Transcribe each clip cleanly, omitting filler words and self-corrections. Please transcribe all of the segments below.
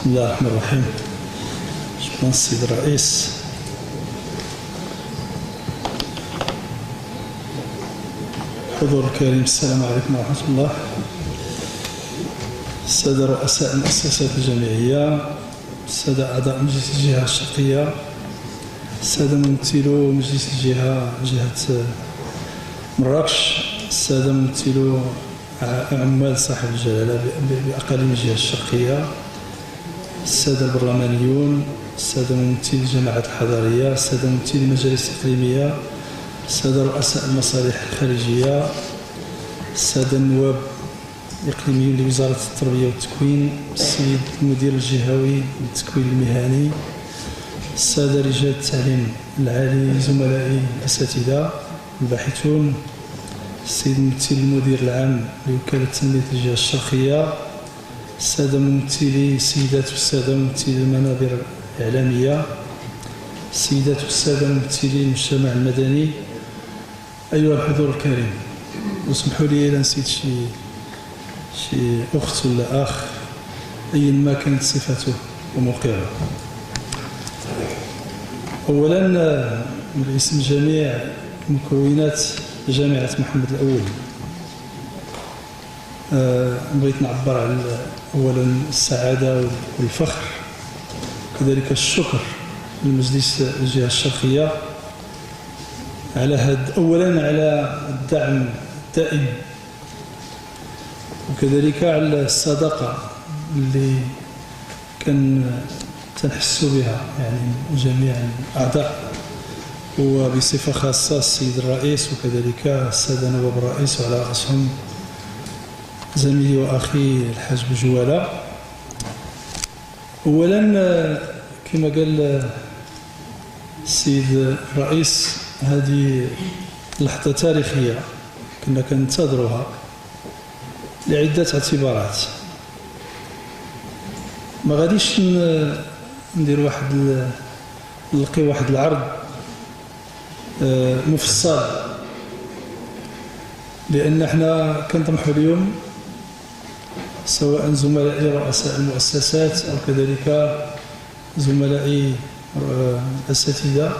بسم الله الرحمن الرحيم. شكرا السيد الرئيس. حضور الكريم، السلام عليكم ورحمة الله. السادة رؤساء المؤسسات الجامعية، السادة أعضاء مجلس الجهة الشرقية، السادة ممثلو مجلس جهة مراكش، السادة ممثلو عمال صاحب الجلالة بأقاليم الجهة الشرقية، السادة البرلمانيون، السادة ممثلي الجماعات الحضارية، السادة ممثلي المجالس الإقليمية، السادة رؤساء المصالح الخارجية، السادة النواب الإقليميين لوزارة التربية والتكوين، السيد المدير الجهوي للتكوين المهني، السادة رجال التعليم العالي، زملائي الأساتذة الباحثون، السيد ممثل المدير العام لوكالة تنمية الجهة الشرقية، السادة ممثلي السيدات والسادة ممثلي المنابر الإعلامية، السيدات والسادة ممثلي المجتمع المدني، أيها الحضور الكريم، واسمحوا لي إذا نسيت شي أخت ولا أخ أيا ما كانت صفته وموقعه. أولا باسم جميع مكونات جامعة محمد الأول بغيت نعبر عن أولا السعادة والفخر، كذلك الشكر لمجلس الجهة الشرقية على أولا على الدعم الدائم، وكذلك على الصداقة اللي كان تنحس بها يعني جميع الأعضاء، وبصفة خاصة السيد الرئيس وكذلك السادة نواب الرئيس، وعلى رأسهم زميلي وأخي الحاج بجوالة. أولا كما قال السيد الرئيس، هذه لحظة تاريخية كنا كننتظروها لعدة اعتبارات. ما غاديش ندير نلقي واحد العرض مفصل، لأن احنا كنطمحوا اليوم سواء زملائي رؤساء المؤسسات أو كذلك زملائي الأساتذة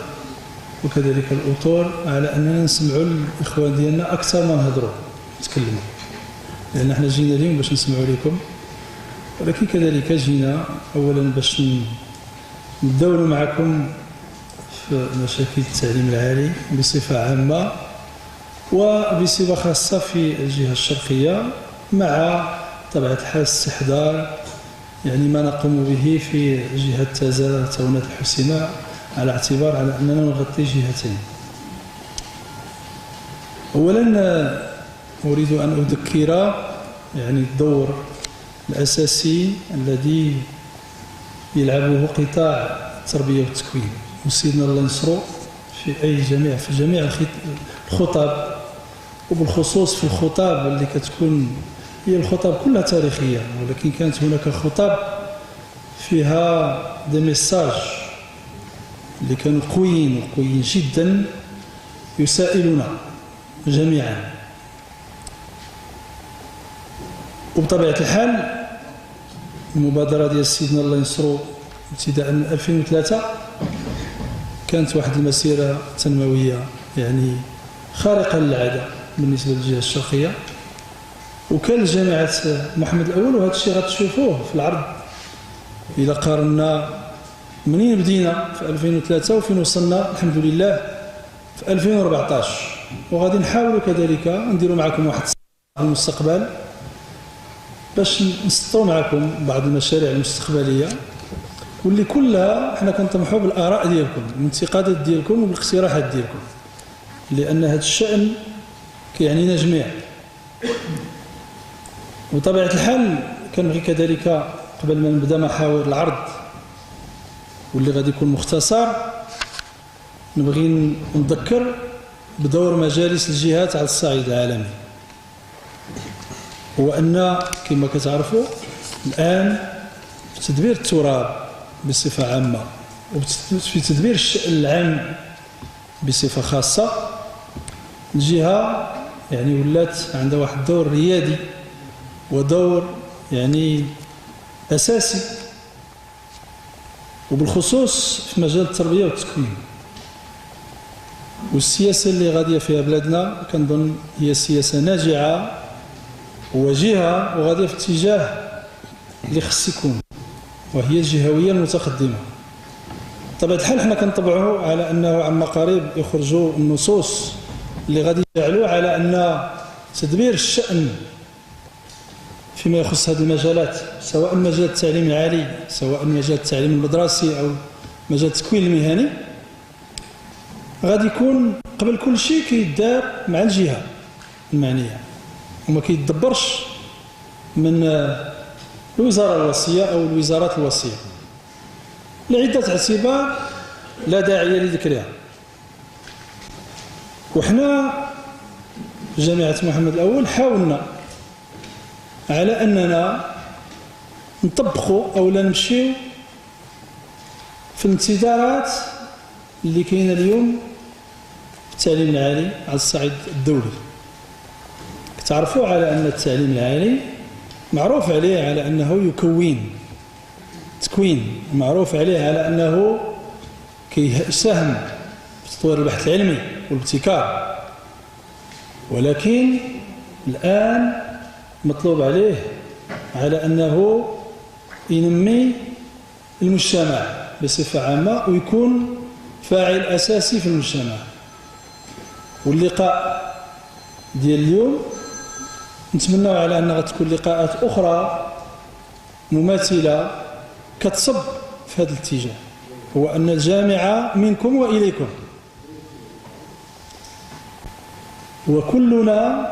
وكذلك الأطور على أننا نسمعوا الإخوان ديالنا أكثر ما نهضروا نتكلموا، لأن احنا جينا اليوم باش نسمعوا لكم، ولكن كذلك جينا أولا باش ندوروا معكم في مشاكل التعليم العالي بصفة عامة وبصفة خاصة في الجهة الشرقية، مع طبيعة الحال استحضار يعني ما نقوم به في جهة تازة تونة الحسينة، على اعتبار على أننا نغطي جهتين. أولا أريد أن أذكر يعني الدور الأساسي الذي يلعبه قطاع التربية والتكوين، وسيدنا الله ينصرو في جميع الخطاب، وبالخصوص في الخطاب اللي كتكون هي الخطاب كلها تاريخية، ولكن كانت هناك خطاب فيها دي ميساج اللي كانوا قويين جدا يسائلنا جميعا. وبطبيعة الحال المبادرة ديال سيدنا الله ينصرو ابتداء من 2003 كانت واحد المسيرة تنموية يعني خارقة للعادة بالنسبة للجهة الشرقية، وكان جامعة محمد الأول، وهذا الشيء غتشوفوه في العرض إذا قارنا منين بدينا في 2003 وفين وصلنا الحمد لله في 2014. وغادي نحاولوا كذلك نديروا معكم واحد في المستقبل باش نسطوا معكم بعض المشاريع المستقبلية، واللي كلها احنا كنطمحوا بالآراء ديالكم، بالانتقادات ديالكم وبالاقتراحات ديالكم، لأن هذا الشأن كيعنينا جميع. وطبيعة الحال كنبغي كذلك قبل ما نبدا محاور العرض واللي غادي يكون مختصر، نبغي نذكر بدور مجالس الجهات على الصعيد العالمي. هو أن كما كتعرفوا الآن في تدبير التراب بصفة عامة وفي تدبير الشأن العام بصفة خاصة، الجهة يعني ولات عندها واحد الدور ريادي ودور يعني أساسي وبالخصوص في مجال التربية والتكوين. والسياسة اللي غادية فيها بلادنا كنظن هي سياسة ناجعة ووجيهة وغادية في اتجاه اللي خص يكون، وهي الجهوية المتقدمة. بطبيعة الحال حنا كنطبعوا على أنه عما قريب يخرجوا النصوص اللي غادي يجعلوا على أن تدبير الشأن فيما يخص هذه المجالات، سواء مجال التعليم العالي سواء مجال التعليم المدرسي أو مجال التكوين المهني، غادي يكون قبل كل شيء كيدار مع الجهة المعنية وما كيتدبرش من الوزارة الوصية أو الوزارات الوصية لعدة اعتبار لا داعي لذكرها. وحنا في جامعة محمد الأول حاولنا على أننا نطبقوا أو لا نمشيو في الانتظارات اللي كاينه اليوم في التعليم العالي على الصعيد الدولي. تعرفوا على أن التعليم العالي معروف عليه على أنه يكون تكوين، معروف عليه على أنه كيساهم في تطوير البحث العلمي والابتكار، ولكن الآن مطلوب عليه على أنه ينمي المجتمع بصفة عامة ويكون فاعل أساسي في المجتمع. واللقاء ديال اليوم نتمنى على أنها تكون لقاءات أخرى مماثلة كتصب في هذا الاتجاه، هو أن الجامعة منكم وإليكم، وكلنا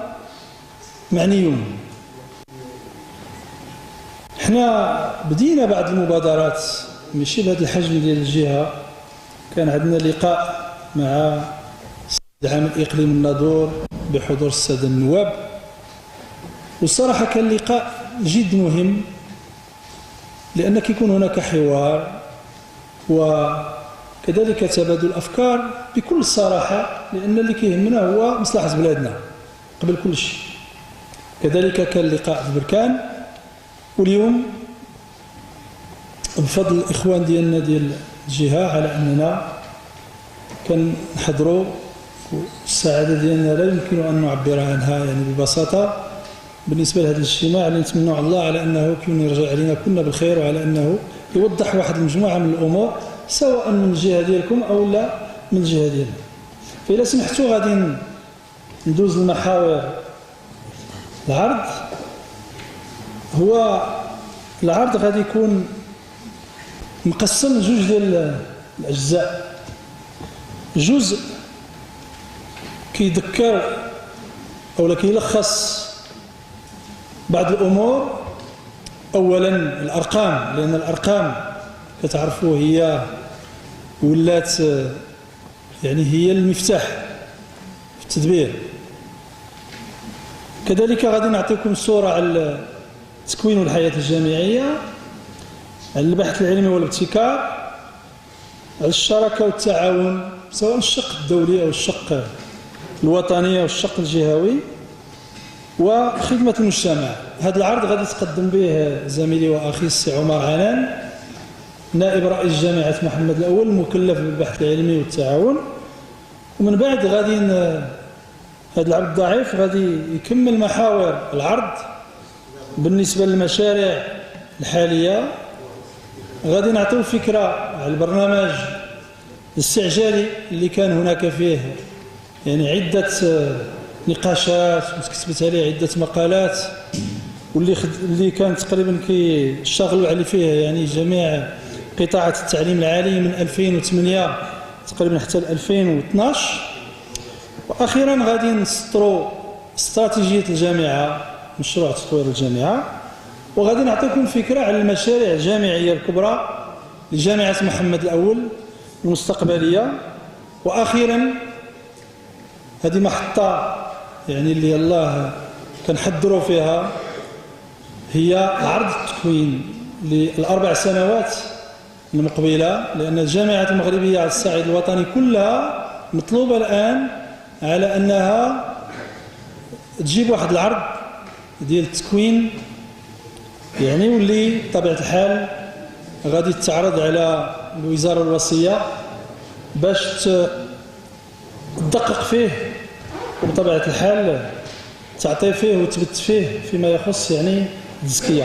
معنيون. احنا بدينا بعض المبادرات ماشي بهذا الحجم ديال الجهة. كان عندنا لقاء مع العام الإقليم الناظور بحضور السادة النواب، والصراحة كان لقاء جد مهم لأن كيكون هناك حوار وكذلك تبادل الأفكار بكل صراحة، لأن اللي كيهمنا هو مصلحة بلادنا قبل كل شيء. كذلك كان لقاء في بركان، واليوم بفضل الإخوان ديالنا ديال الجهة على أننا كنحضروا السعادة ديالنا لا يمكن أن نعبر عنها يعني ببساطة بالنسبة لهذا الاجتماع اللي نتمنى على الله على أنه يكون يرجع علينا كلنا بالخير، وعلى أنه يوضح واحد المجموعة من الأمور سواء من الجهة ديالكم أو لا من الجهة ديالنا. فإذا سمحتوا غادي ندوز المحاور العرض. هو العرض غادي يكون مقسم جوج ديال الأجزاء. جزء كيذكر أو كيلخص بعض الأمور، أولا الأرقام، لأن الأرقام كتعرفوا هي ولات يعني هي المفتاح في التدبير. كذلك غادي نعطيكم صورة على التكوين والحياة الجامعية، على البحث العلمي والابتكار، على الشراكة والتعاون سواء الشق الدولي أو الشق الوطني أو الشق الجهوي، وخدمة المجتمع. هذا العرض غادي يتقدم به زميلي وأخي السي عمر عنان نائب رئيس جامعة محمد الأول المكلف بالبحث العلمي والتعاون. ومن بعد غادي هذا العرض الضعيف غادي يكمل محاور العرض بالنسبة للمشاريع الحالية. غادي نعطيو فكرة على البرنامج الاستعجالي اللي كان هناك فيه يعني عدة نقاشات وكتبت عليه عدة مقالات، واللي كان تقريبا كيشتغلوا عليه فيه يعني جميع قطاعات التعليم العالي من 2008 تقريبا حتى 2012. واخيرا غادي نسطروا استراتيجية الجامعة، مشروع تطوير الجامعة، وغادي نعطيكم فكرة على المشاريع الجامعية الكبرى لجامعة محمد الأول المستقبلية. وأخيرا هذه محطة يعني اللي يلاه كنحضروا فيها هي عرض التكوين للأربع سنوات المقبلة، لأن الجامعات المغربية على الصعيد الوطني كلها مطلوبة الآن على أنها تجيب واحد العرض ديال التكوين يعني واللي بطبيعة الحال غادي تتعرض على الوزاره الوصيه باش تدقق فيه وبطبيعه الحال تعطي فيه وتبت فيه فيما يخص يعني التزكيه.